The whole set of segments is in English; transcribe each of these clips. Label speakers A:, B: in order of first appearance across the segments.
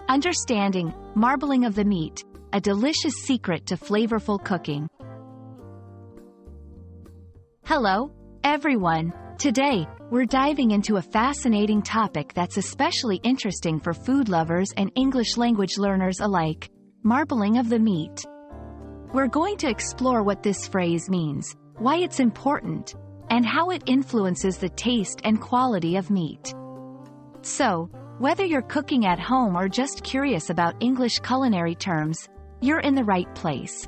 A: Understanding, marbling of the meat, a delicious secret to flavorful cooking. Hello, everyone. Today, we're diving into a fascinating topic that's especially interesting for food lovers and English language learners alike: marbling of the meat. We're going to explore what this phrase means, why it's important, and how it influences the taste and quality of meat. So, whether you're cooking at home or just curious about English culinary terms, you're in the right place.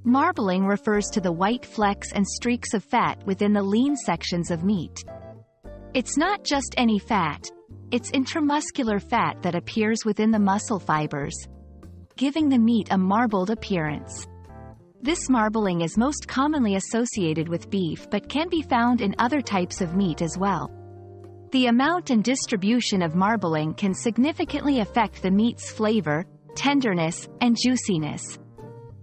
A: Marbling refers to the white flecks and streaks of fat within the lean sections of meat. It's not just any fat, it's intramuscular fat that appears within the muscle fibers, giving the meat a marbled appearance. This marbling is most commonly associated with beef but can be found in other types of meat as well. The amount and distribution of marbling can significantly affect the meat's flavor, tenderness, and juiciness.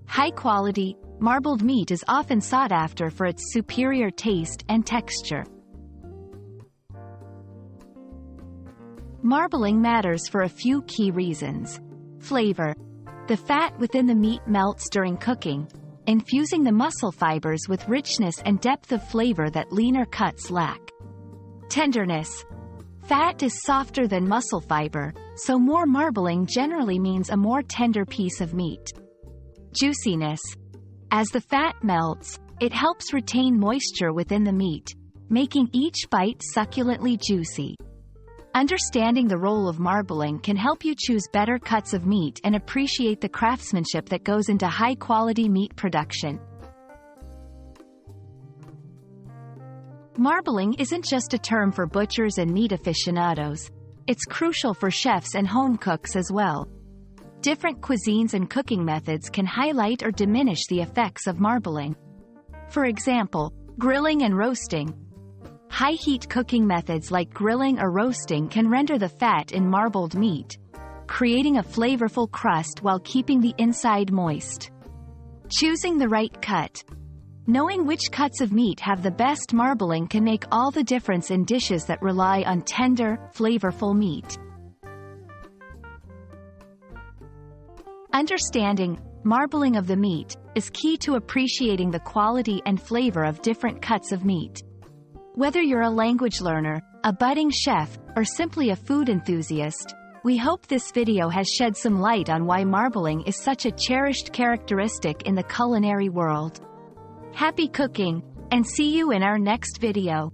A: High-quality, marbled meat is often sought after for its superior taste and texture. Marbling matters for a few key reasons. Flavor. The fat within the meat melts during cooking, infusing the muscle fibers with richness and depth of flavor that leaner cuts lack. Tenderness. Fat is softer than muscle fiber, so more marbling generally means a more tender piece of meat. Juiciness. As the fat melts, it helps retain moisture within the meat, making each bite succulently juicy. Understanding the role of marbling can help you choose better cuts of meat and appreciate the craftsmanship that goes into high-quality meat production. Marbling isn't just a term for butchers and meat aficionados. It's crucial for chefs and home cooks as well. Different cuisines and cooking methods can highlight or diminish the effects of marbling. For example, grilling and roasting. High-heat cooking methods like grilling or roasting can render the fat in marbled meat, creating a flavorful crust while keeping the inside moist. Choosing the right cut. Knowing which cuts of meat have the best marbling can make all the difference in dishes that rely on tender, flavorful meat. Understanding, marbling of the meat, is key to appreciating the quality and flavor of different cuts of meat. Whether you're a language learner, a budding chef, or simply a food enthusiast, we hope this video has shed some light on why marbling is such a cherished characteristic in the culinary world. Happy cooking, and see you in our next video.